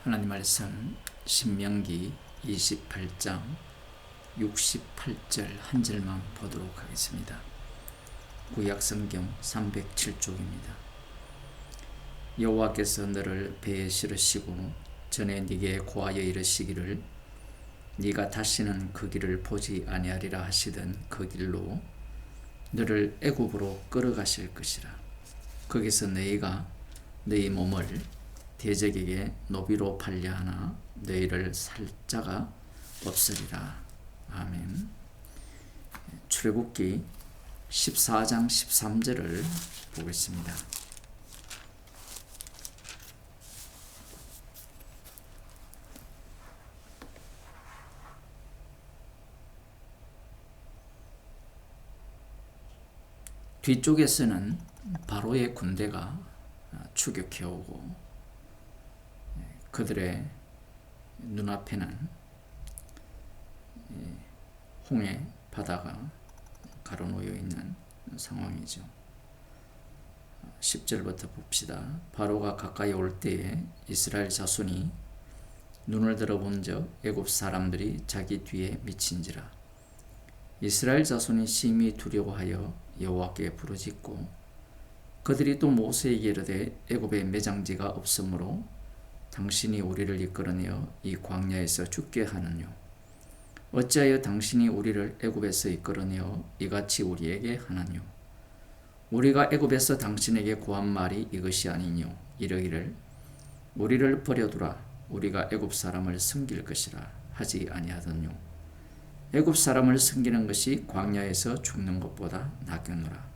하나님 말씀 신명기 28장 68절 한 절만 보도록 하겠습니다. 구약성경 307쪽입니다. 여호와께서 너를 배에 실으시고 전에 네게 고하여 이르시기를 네가 다시는 그 길을 보지 아니하리라 하시던 그 길로 너를 애굽으로 끌어가실 것이라. 거기서 너희가 너희 몸을 대적에게 노비로 팔려 하나 너희를 살 자가 없으리라. 아멘. 출애굽기 14장 13절을 보겠습니다. 뒤쪽에서는 바로의 군대가 추격해오고 그들의 눈앞에는 홍해 바다가 가로놓여 있는 상황이죠. 10절부터 봅시다. 바로가 가까이 올 때에 이스라엘 자손이 눈을 들어본즉 애굽 사람들이 자기 뒤에 미친지라. 이스라엘 자손이 심히 두려워하여 여호와께 부르짖고 그들이 또 모세에게 이르되 애굽에 매장지가 없으므로 당신이 우리를 이끌어내어 이 광야에서 죽게 하느뇨. 어찌하여 당신이 우리를 애굽에서 이끌어내어 이같이 우리에게 하느뇨. 우리가 애굽에서 당신에게 고한 말이 이것이 아니뇨. 이르기를 우리를 버려두라. 우리가 애굽 사람을 섬길 것이라 하지 아니하더뇨. 애굽 사람을 섬기는 것이 광야에서 죽는 것보다 낫겠노라.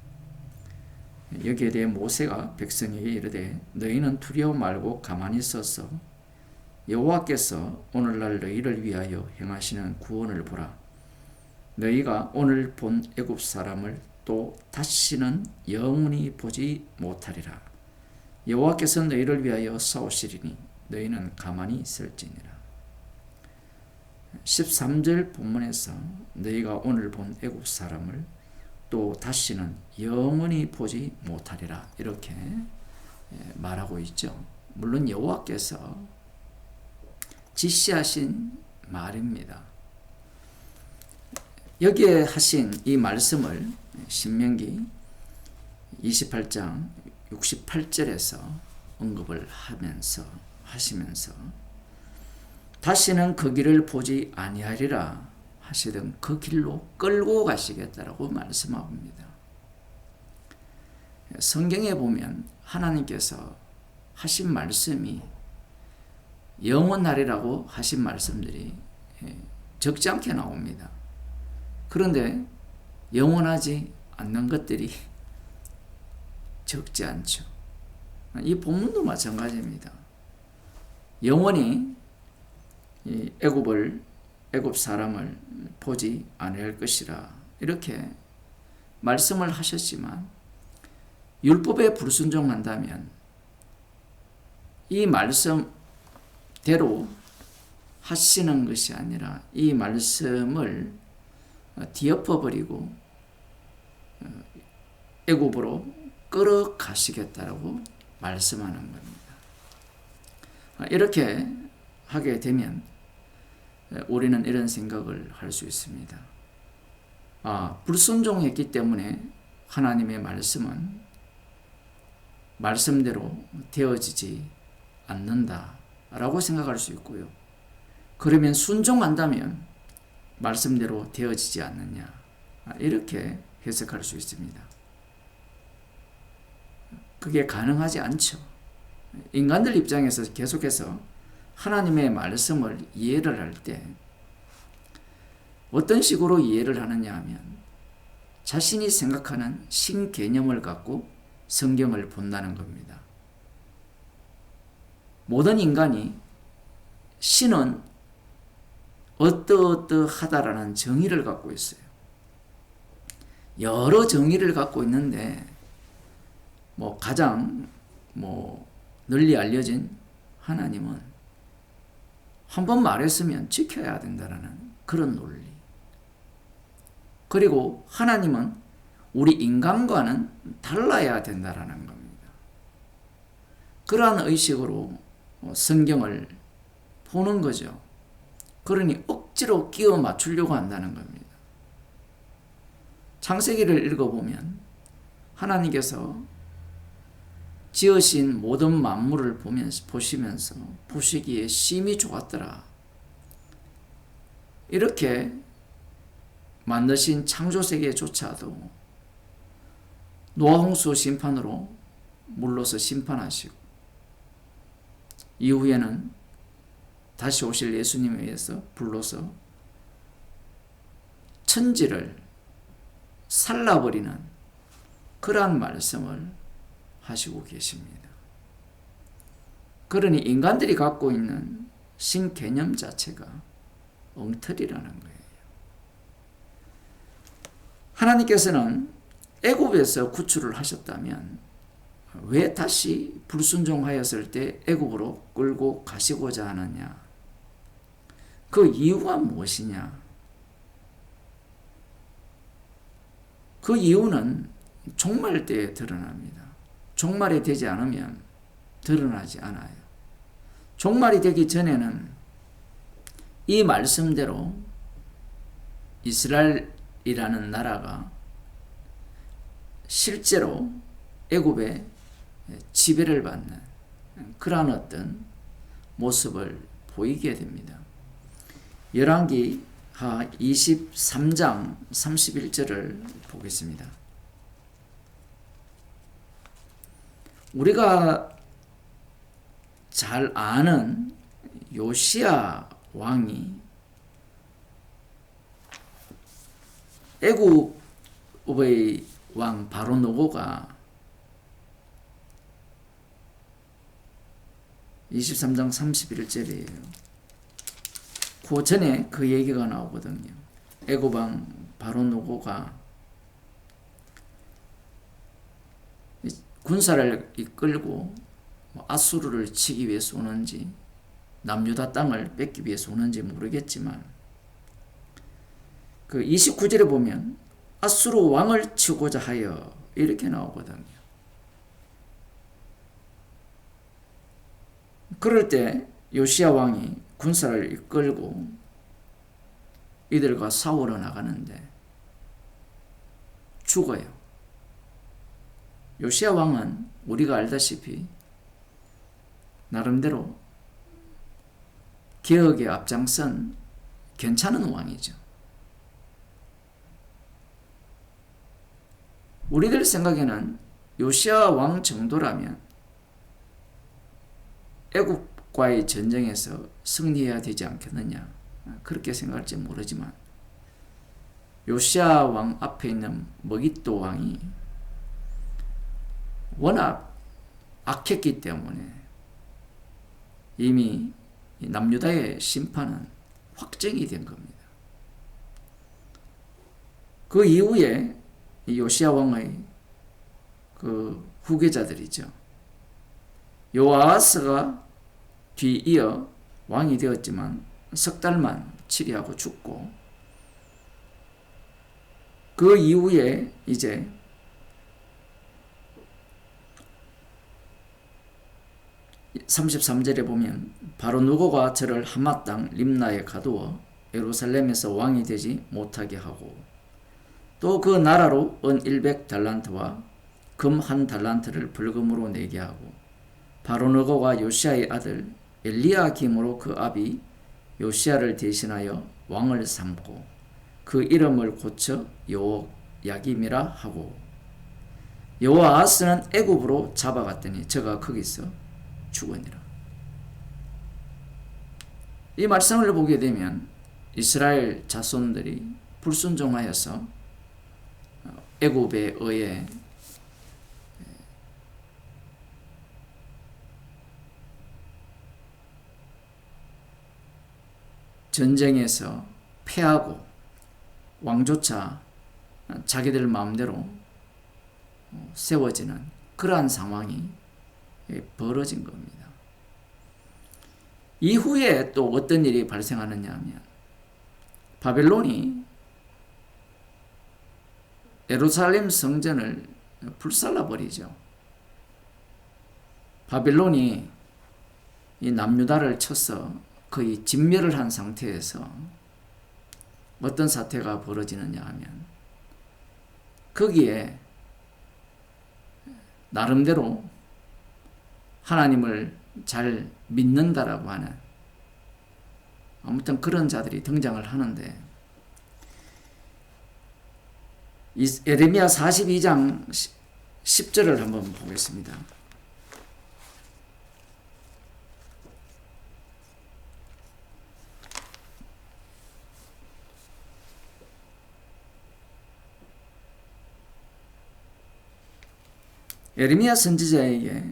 여기에 대해 모세가 백성에게 이르되 너희는 두려워 말고 가만히 서서 여호와께서 오늘날 너희를 위하여 행하시는 구원을 보라. 너희가 오늘 본 애굽 사람을 또 다시는 영원히 보지 못하리라. 여호와께서 너희를 위하여 싸우시리니 너희는 가만히 있을지니라. 13절 본문에서 너희가 오늘 본 애굽 사람을 또 다시는 영원히 보지 못하리라 이렇게 말하고 있죠. 물론 여호와께서 지시하신 말입니다. 여기에 하신 이 말씀을 신명기 28장 68절에서 언급을 하시면서 다시는 그 길을 보지 아니하리라 하시던 그 길로 끌고 가시겠다라고 말씀합니다. 성경에 보면 하나님께서 하신 말씀이 영원하리라고 하신 말씀들이 적지 않게 나옵니다. 그런데 영원하지 않는 것들이 적지 않죠. 이 본문도 마찬가지입니다. 영원히 애굽 사람을 보지 않을 것이라 이렇게 말씀을 하셨지만 율법에 불순종한다면 이 말씀대로 하시는 것이 아니라 이 말씀을 뒤엎어버리고 애굽으로 끌어가시겠다라고 말씀하는 겁니다. 이렇게 하게 되면 우리는 이런 생각을 할 수 있습니다. 불순종했기 때문에 하나님의 말씀은 말씀대로 되어지지 않는다라고 생각할 수 있고요. 그러면 순종한다면 말씀대로 되어지지 않느냐 이렇게 해석할 수 있습니다. 그게 가능하지 않죠. 인간들 입장에서 계속해서 하나님의 말씀을 이해를 할 때 어떤 식으로 이해를 하느냐 하면 자신이 생각하는 신개념을 갖고 성경을 본다는 겁니다. 모든 인간이 신은 어떠하다라는 정의를 갖고 있어요. 여러 정의를 갖고 있는데 가장 널리 알려진 하나님은 한 번 말했으면 지켜야 된다는 그런 논리. 그리고 하나님은 우리 인간과는 달라야 된다는 겁니다. 그러한 의식으로 성경을 보는 거죠. 그러니 억지로 끼워 맞추려고 한다는 겁니다. 창세기를 읽어보면 하나님께서 지으신 모든 만물을 보시면서 보시기에 심히 좋았더라. 이렇게 만드신 창조세계조차도 노아홍수 심판으로 물러서 심판하시고 이후에는 다시 오실 예수님에 의해서 불러서 천지를 살라버리는 그러한 말씀을 하시고 계십니다. 그러니 인간들이 갖고 있는 신개념 자체가 엉터리라는 거예요. 하나님께서는 애굽에서 구출을 하셨다면 왜 다시 불순종하였을 때 애굽으로 끌고 가시고자 하느냐? 그 이유가 무엇이냐? 그 이유는 종말 때에 드러납니다. 종말이 되지 않으면 드러나지 않아요. 종말이 되기 전에는 이 말씀대로 이스라엘이라는 나라가 실제로 애굽의 지배를 받는 그러한 어떤 모습을 보이게 됩니다. 열왕기하 23장 31절을 보겠습니다. 우리가 잘 아는 요시야 왕이 애굽의 왕 바로 노고가 23장 31절이에요. 그 전에 그 얘기가 나오거든요. 애굽 왕 바로 노고가 군사를 이끌고 아수르를 치기 위해서 오는지 남유다 땅을 뺏기 위해서 오는지 모르겠지만 그 29절에 보면 아수르 왕을 치고자 하여 이렇게 나오거든요. 그럴 때 요시야 왕이 군사를 이끌고 이들과 싸우러 나가는데 죽어요. 요시야 왕은 우리가 알다시피 나름대로 개혁에 앞장선 괜찮은 왕이죠. 우리들 생각에는 요시야 왕 정도라면 애굽과의 전쟁에서 승리해야 되지 않겠느냐, 그렇게 생각할지 모르지만 요시야 왕 앞에 있는 머깃도 왕이 워낙 악했기 때문에 이미 남유다의 심판은 확정이 된 겁니다. 그 이후에 요시야 왕의 그 후계자들이죠. 요아스가 뒤이어 왕이 되었지만 석 달만 치리하고 죽고 그 이후에 이제 33절에 보면 바로 누고가 저를 하맛 땅 림나에 가두어 예루살렘에서 왕이 되지 못하게 하고 또 그 나라로 은 100달란트와 금 1달란트를 벌금으로 내게 하고 바로 누고가 요시야의 아들 엘리야김으로 그 아비 요시야를 대신하여 왕을 삼고 그 이름을 고쳐 여호야김이라 하고 여호아스는 애굽으로 잡아갔더니 저가 거기서 죽으니라. 이 말씀을 보게 되면 이스라엘 자손들이 불순종하여서 애굽에 의해 전쟁에서 패하고 왕조차 자기들 마음대로 세워지는 그러한 상황이 벌어진 겁니다. 이후에 또 어떤 일이 발생하느냐 하면 바벨론이 예루살렘 성전을 불살라버리죠. 바벨론이 이 남유다를 쳐서 거의 진멸을 한 상태에서 어떤 사태가 벌어지느냐 하면 거기에 나름대로 하나님을 잘 믿는다라고 하는 아무튼 그런 자들이 등장을 하는데 예레미야 42장 10절을 한번 보겠습니다. 예레미야 선지자에게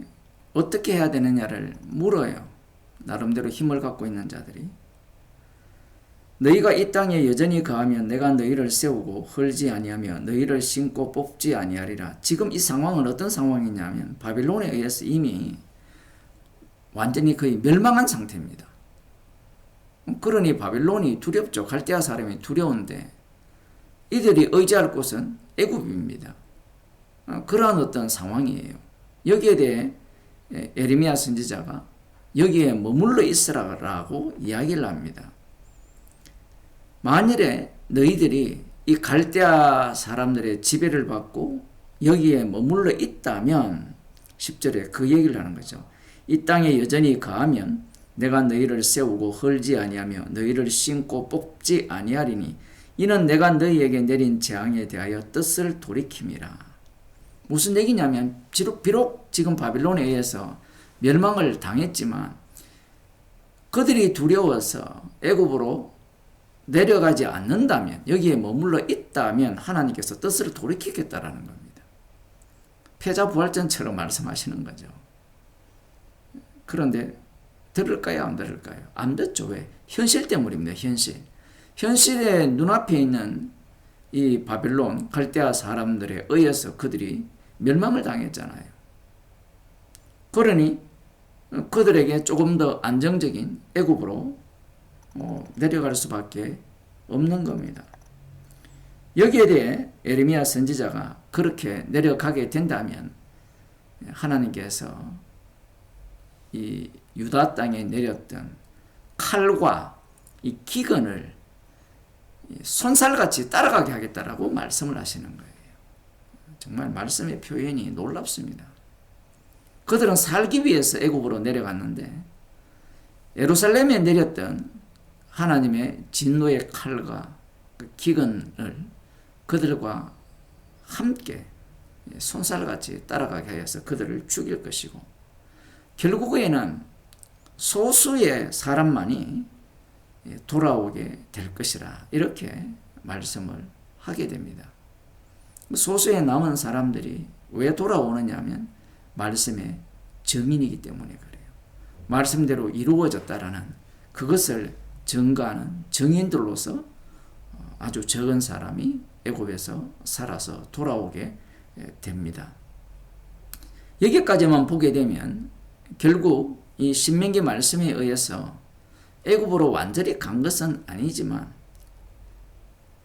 어떻게 해야 되느냐를 물어요. 나름대로 힘을 갖고 있는 자들이. 너희가 이 땅에 여전히 거하면 내가 너희를 세우고 헐지 아니하며 너희를 심고 뽑지 아니하리라. 지금 이 상황은 어떤 상황이냐면 바빌론에 의해서 이미 완전히 거의 멸망한 상태입니다. 그러니 바빌론이 두렵죠. 갈대아 사람이 두려운데 이들이 의지할 곳은 애굽입니다. 그러한 어떤 상황이에요. 여기에 대해 예레미야 선지자가 여기에 머물러 있으라고 이야기를 합니다. 만일에 너희들이 이 갈대아 사람들의 지배를 받고 여기에 머물러 있다면 10절에 그 얘기를 하는 거죠. 이 땅에 여전히 거하면 내가 너희를 세우고 헐지 아니하며 너희를 심고 뽑지 아니하리니 이는 내가 너희에게 내린 재앙에 대하여 뜻을 돌이킴이라. 무슨 얘기냐면 비록 지금 바빌론에 의해서 멸망을 당했지만 그들이 두려워서 애굽으로 내려가지 않는다면 여기에 머물러 있다면 하나님께서 뜻을 돌이키겠다라는 겁니다. 패자부활전처럼 말씀하시는 거죠. 그런데 들을까요? 안 들을까요? 안 듣죠. 왜? 현실 때문입니다. 현실의 눈앞에 있는 이 바빌론 갈대아 사람들에 의해서 그들이 멸망을 당했잖아요. 그러니 그들에게 조금 더 안정적인 애굽으로 내려갈 수밖에 없는 겁니다. 여기에 대해 예레미야 선지자가 그렇게 내려가게 된다면 하나님께서 이 유다 땅에 내렸던 칼과 이 기근을 손살같이 따라가게 하겠다라고 말씀을 하시는 거예요. 정말 말씀의 표현이 놀랍습니다. 그들은 살기 위해서 애굽으로 내려갔는데 예루살렘에 내렸던 하나님의 진노의 칼과 그 기근을 그들과 함께 손살같이 따라가게 하여서 그들을 죽일 것이고 결국에는 소수의 사람만이 돌아오게 될 것이라 이렇게 말씀을 하게 됩니다. 소수의 남은 사람들이 왜 돌아오느냐 하면 말씀의 증인이기 때문에 그래요. 말씀대로 이루어졌다라는 그것을 증거하는 증인들로서 아주 적은 사람이 애굽에서 살아서 돌아오게 됩니다. 여기까지만 보게 되면 결국 이 신명기 말씀에 의해서 애굽으로 완전히 간 것은 아니지만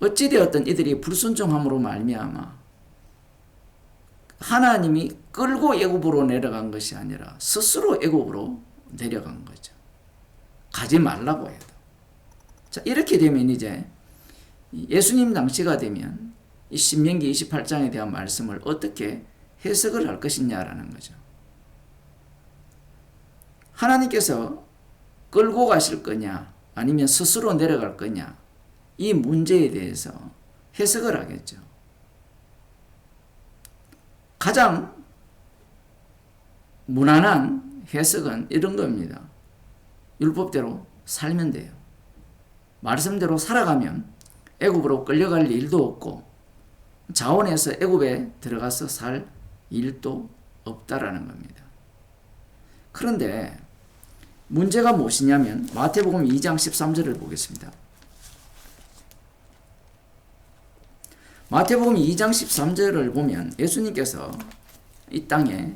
어찌되었든 이들이 불순종함으로 말미암아 하나님이 끌고 애굽으로 내려간 것이 아니라 스스로 애굽으로 내려간 거죠. 가지 말라고 해도. 자, 이렇게 되면 이제 예수님 당시가 되면 이 신명기 28장에 대한 말씀을 어떻게 해석을 할 것이냐라는 거죠. 하나님께서 끌고 가실 거냐 아니면 스스로 내려갈 거냐 이 문제에 대해서 해석을 하겠죠. 가장 무난한 해석은 이런 겁니다. 율법대로 살면 돼요. 말씀대로 살아가면 애굽으로 끌려갈 일도 없고 자원해서 애굽에 들어가서 살 일도 없다라는 겁니다. 그런데 문제가 무엇이냐면 마태복음 2장 13절을 보겠습니다. 마태복음 2장 13절을 보면 예수님께서 이 땅에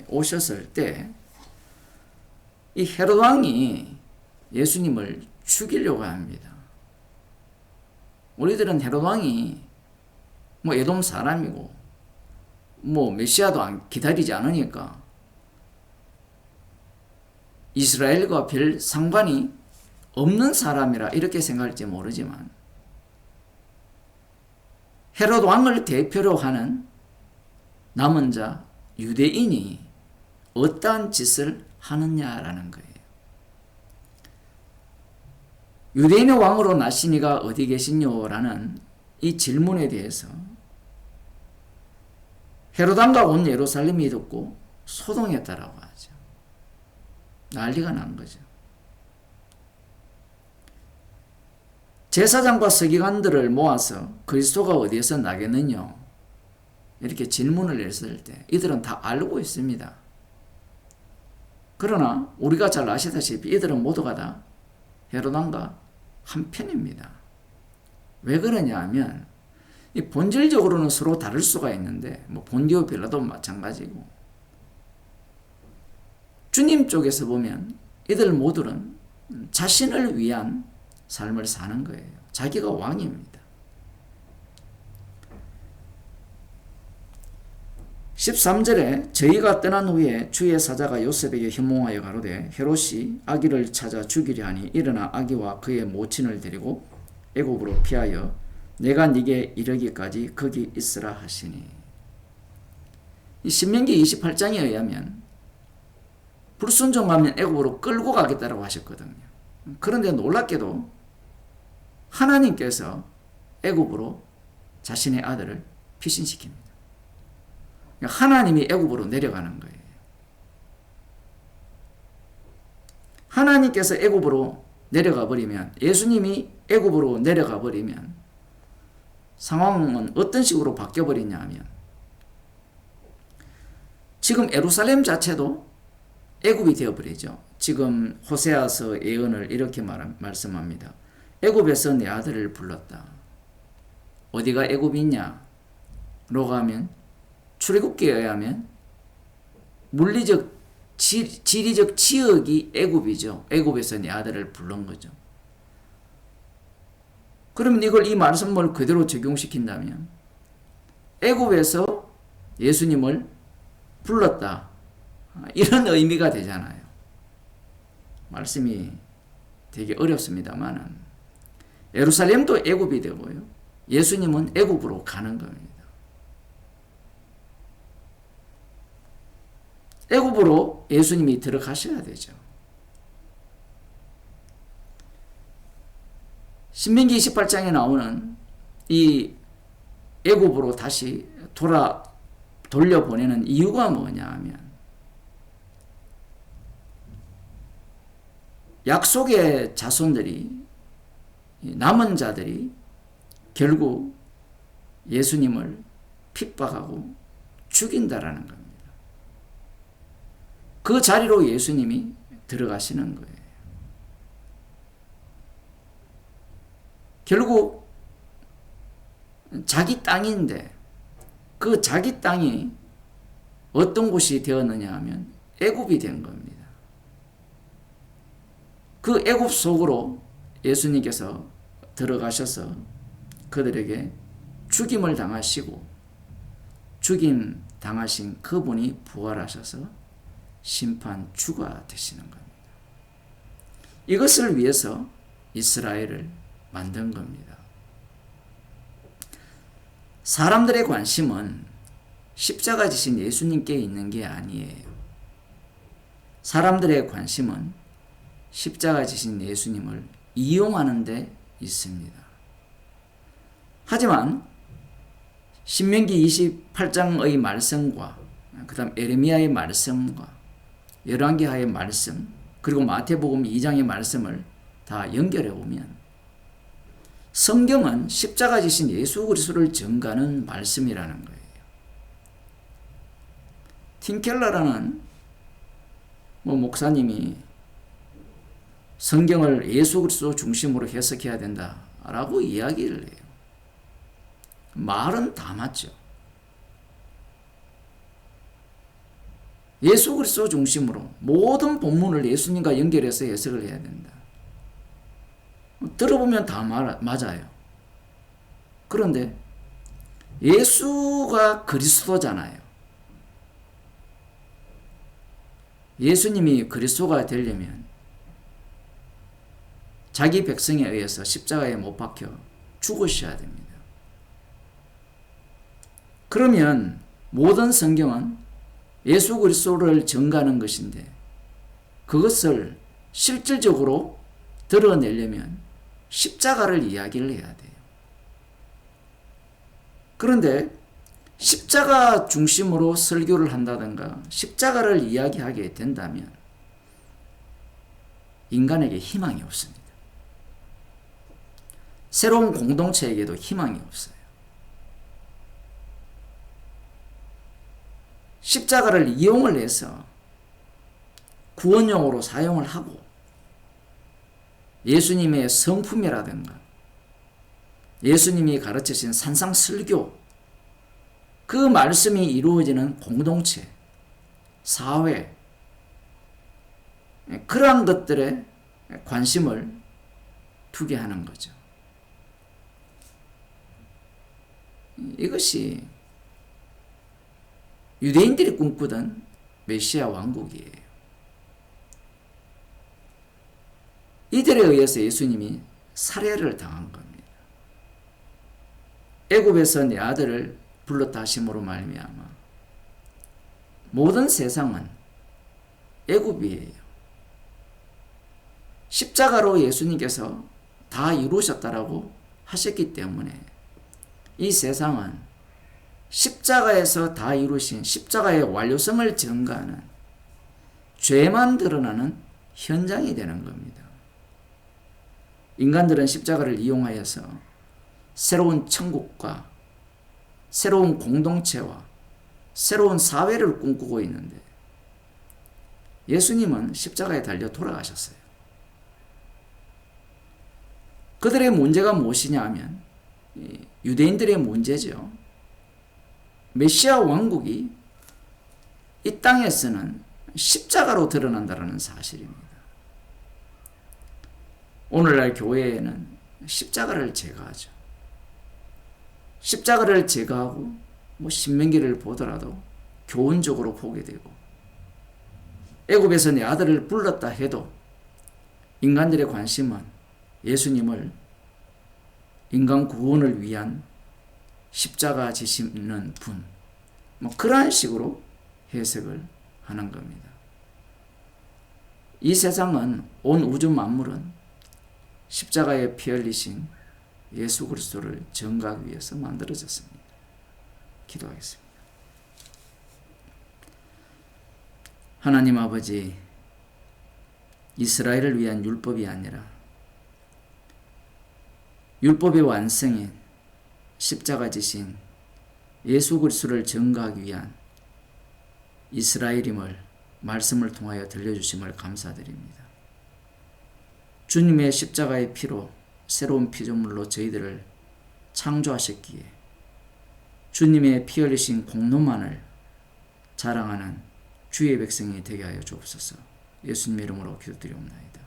오셨을 때 이 헤롯 왕이 예수님을 죽이려고 합니다. 우리들은 헤롯 왕이 에돔 사람이고 메시아도 기다리지 않으니까 이스라엘과 별 상관이 없는 사람이라 이렇게 생각할지 모르지만 헤롯 왕을 대표로 하는 남은 자 유대인이 어떠한 짓을 하느냐라는 거예요. 유대인의 왕으로 나신 이가 어디 계시뇨? 라는 이 질문에 대해서 헤롯 왕과 온 예루살렘이 듣고 소동했다라고 하죠. 난리가 난 거죠. 제사장과 서기관들을 모아서 그리스도가 어디에서 나겠느냐 이렇게 질문을 했을 때 이들은 다 알고 있습니다. 그러나 우리가 잘 아시다시피 이들은 모두가 다 헤롯 왕과 한편입니다. 왜 그러냐 하면 이 본질적으로는 서로 다를 수가 있는데 본디오 빌라도 마찬가지고 주님 쪽에서 보면 이들 모두는 자신을 위한 삶을 사는 거예요. 자기가 왕입니다. 13절에 저희가 떠난 후에 주의 사자가 요셉에게 현몽하여 가로되 헤롯이 아기를 찾아 죽이려 하니 일어나 아기와 그의 모친을 데리고 애굽으로 피하여 내가 네게 이르기까지 거기 있으라 하시니. 이 신명기 28장에 의하면 불순종하면 애굽으로 끌고 가겠다라고 하셨거든요. 그런데 놀랍게도 하나님께서 애굽으로 자신의 아들을 피신시킵니다. 하나님이 애굽으로 내려가는 거예요. 하나님께서 애굽으로 내려가 버리면, 예수님이 애굽으로 내려가 버리면 상황은 어떤 식으로 바뀌어 버리냐 하면 지금 예루살렘 자체도 애굽이 되어 버리죠. 지금 호세아서 예언을 이렇게 말씀합니다. 애굽에서 내 아들을 불렀다. 어디가 애굽이 있냐? 라고 하면 출애굽기에 의하면 물리적 지리적 지역이 애굽이죠. 애굽에서 내 아들을 부른 거죠. 그러면 이걸 이 말씀을 그대로 적용시킨다면 애굽에서 예수님을 불렀다. 이런 의미가 되잖아요. 말씀이 되게 어렵습니다만 예루살렘도 애굽이 되고요. 예수님은 애굽으로 가는 겁니다. 애굽으로 예수님이 들어가셔야 되죠. 신명기 28장에 나오는 이 애굽으로 다시 돌려보내는 이유가 뭐냐 하면 약속의 자손들이 남은 자들이 결국 예수님을 핍박하고 죽인다라는 겁니다. 그 자리로 예수님이 들어가시는 거예요. 결국 자기 땅인데 그 자기 땅이 어떤 곳이 되었느냐 하면 애굽이 된 겁니다. 그 애굽 속으로 예수님께서 들어가셔서 그들에게 죽임을 당하시고 죽임 당하신 그분이 부활하셔서 심판주가 되시는 겁니다. 이것을 위해서 이스라엘을 만든 겁니다. 사람들의 관심은 십자가 지신 예수님께 있는 게 아니에요. 사람들의 관심은 십자가 지신 예수님을 이용하는 데 있습니다. 하지만 신명기 28장의 말씀과 그 다음 에레미야의 말씀과 열왕기하의 말씀 그리고 마태복음 2장의 말씀을 다 연결해 보면 성경은 십자가 지신 예수 그리스도를 증거하는 말씀이라는 거예요. 팀켈러라는 목사님이 성경을 예수 그리스도 중심으로 해석해야 된다라고 이야기를 해요. 말은 다 맞죠. 예수 그리스도 중심으로 모든 본문을 예수님과 연결해서 해석을 해야 된다. 들어보면 다 맞아요. 그런데 예수가 그리스도잖아요. 예수님이 그리스도가 되려면 자기 백성에 의해서 십자가에 못 박혀 죽으셔야 됩니다. 그러면 모든 성경은 예수 그리스도를 전가하는 것인데 그것을 실질적으로 드러내려면 십자가를 이야기를 해야 돼요. 그런데 십자가 중심으로 설교를 한다든가 십자가를 이야기하게 된다면 인간에게 희망이 없습니다. 새로운 공동체에게도 희망이 없어요. 십자가를 이용을 해서 구원용으로 사용을 하고 예수님의 성품이라든가 예수님이 가르치신 산상설교 그 말씀이 이루어지는 공동체, 사회 그러한 것들에 관심을 두게 하는 거죠. 이것이 유대인들이 꿈꾸던 메시아 왕국이에요. 이들에 의해서 예수님이 살해를 당한 겁니다. 애굽에서 내 아들을 불렀다 하심으로 말미암아 모든 세상은 애굽이에요. 십자가로 예수님께서 다 이루셨다라고 하셨기 때문에 이 세상은 십자가에서 다 이루신 십자가의 완료성을 증가하는 죄만 드러나는 현장이 되는 겁니다. 인간들은 십자가를 이용하여서 새로운 천국과 새로운 공동체와 새로운 사회를 꿈꾸고 있는데 예수님은 십자가에 달려 돌아가셨어요. 그들의 문제가 무엇이냐 하면 유대인들의 문제죠. 메시아 왕국이 이 땅에서는 십자가로 드러난다는 사실입니다. 오늘날 교회에는 십자가를 제거하죠. 십자가를 제거하고 신명기를 보더라도 교훈적으로 보게 되고 애굽에서 내 아들을 불렀다 해도 인간들의 관심은 예수님을 인간 구원을 위한 십자가 지시는 분 그러한 식으로 해석을 하는 겁니다. 이 세상은 온 우주 만물은 십자가에 피 흘리신 예수 그리스도를 전가하기 위해서 만들어졌습니다. 기도하겠습니다. 하나님 아버지, 이스라엘을 위한 율법이 아니라 율법의 완성인 십자가 지신 예수 그리스도를 전가하기 위한 이스라엘임을 말씀을 통하여 들려주심을 감사드립니다. 주님의 십자가의 피로 새로운 피조물로 저희들을 창조하셨기에 주님의 피 흘리신 공로만을 자랑하는 주의 백성이 되게 하여 주옵소서. 예수님의 이름으로 기도드리옵나이다.